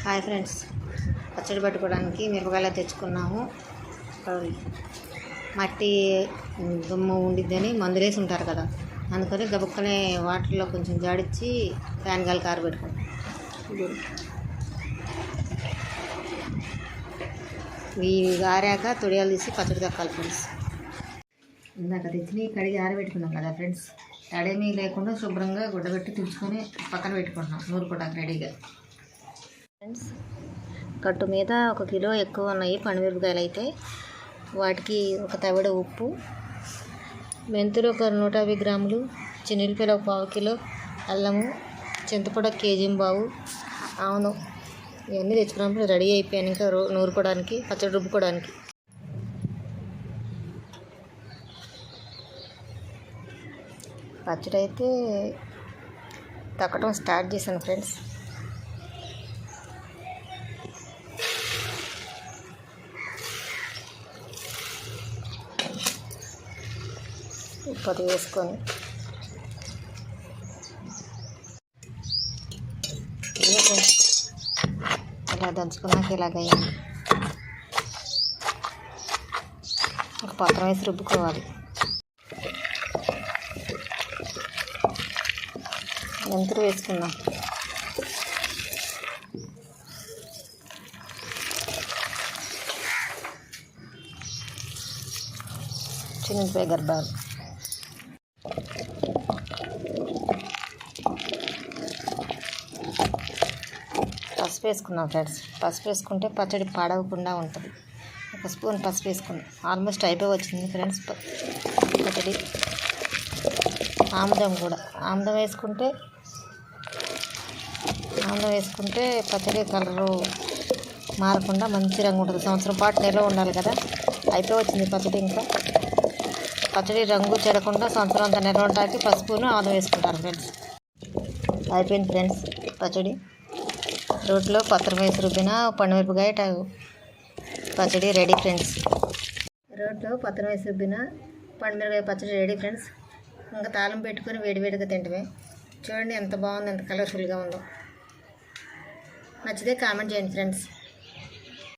Hi friends, పచ్చడి పట్టుకోవడానికి మిరపకాయలు తెచ్చుకున్నాము. మట్టి దుమ్ము ఉండిద్దని మందులేసి ఉంటారు కదా, అందుకని గబుక్కనే వాటర్లో కొంచెం జాడిచ్చి ఫ్యాన్ గాలి కారబెట్టుకున్నాం. ఇవి ఆరాక తొడియాలు తీసి పచ్చడి దక్కాలి ఫ్రెండ్స్. ఇందాక తెచ్చి కడిగి ఆరబెట్టుకున్నాం కదా ఫ్రెండ్స్, తడేమీ లేకుండా శుభ్రంగా గుడ్డబెట్టి తుడుచుకొని పక్కన పెట్టుకుంటున్నాం నూరుకోవడానికి రెడీగా. ఫ్రెండ్స్, కట్టు మీద 1 కిలో ఎక్కువ ఉన్నాయి పండుమిరపకాయలు. అయితే వాటికి ఒక తవిడ ఉప్పు, మెంతులు ఒక 150 గ్రాములు, చిన్నులపాయలు ఒక 1/4 కిలో, అల్లము, చింతపొడి 1 కేజీ బావు, ఆవును ఇవన్నీ తెచ్చుకున్నప్పుడు రెడీ అయిపోయాను ఇంకా నూరుకోవడానికి, పచ్చడి రుబ్బుకోవడానికి. పచ్చడి అయితే తక్కడం స్టార్ట్ చేశాను ఫ్రెండ్స్. ఉప్పు వేసుకొని ఇలా దంచుకున్నాక ఇలాగయ్యింది. ఒక పాత్ర వేసి రుబ్బుకోవాలి. మెంతులు వేసుకున్నాం. చిన్నపాయ గర్భాలు, పసుపు వేసుకున్నాం ఫ్రెండ్స్. పసుపు వేసుకుంటే పచ్చడి పాడవకుండా ఉంటుంది. 1 స్పూన్ పసుపు వేసుకున్నాం. ఆల్మోస్ట్ అయిపోయి వచ్చింది ఫ్రెండ్స్ పచ్చడి. ఆముదం కూడా ఆముదం వేసుకుంటే పచ్చడి కలరు మారకుండా మంచి రంగు ఉంటుంది. సంవత్సరం పాటు నిల్వ ఉండాలి కదా. అయిపోయి వచ్చింది పచ్చడి. ఇంకా పచ్చడి రంగు చెడకుండా సంవత్సరం అంతా నిల్వ ఉండడానికి పసుపును ఆముదం వేసుకుంటారు ఫ్రెండ్స్. అయిపోయింది ఫ్రెండ్స్ పచ్చడి. రోట్లో పత్రం వేసి రుబ్బిన పండుమిరపకాయ పచ్చడి రెడీ ఫ్రెండ్స్. రోట్లో పత్రం వేసి రుబ్బిన పండుమిరపకాయ పచ్చడి రెడీ ఫ్రెండ్స్. ఇంకా తాళం పెట్టుకొని వేడివేడిగా తింటమే. చూడండి ఎంత బాగుంది, ఎంత కలర్ఫుల్గా ఉందో. నచ్చితే కామెంట్ చేయండి ఫ్రెండ్స్.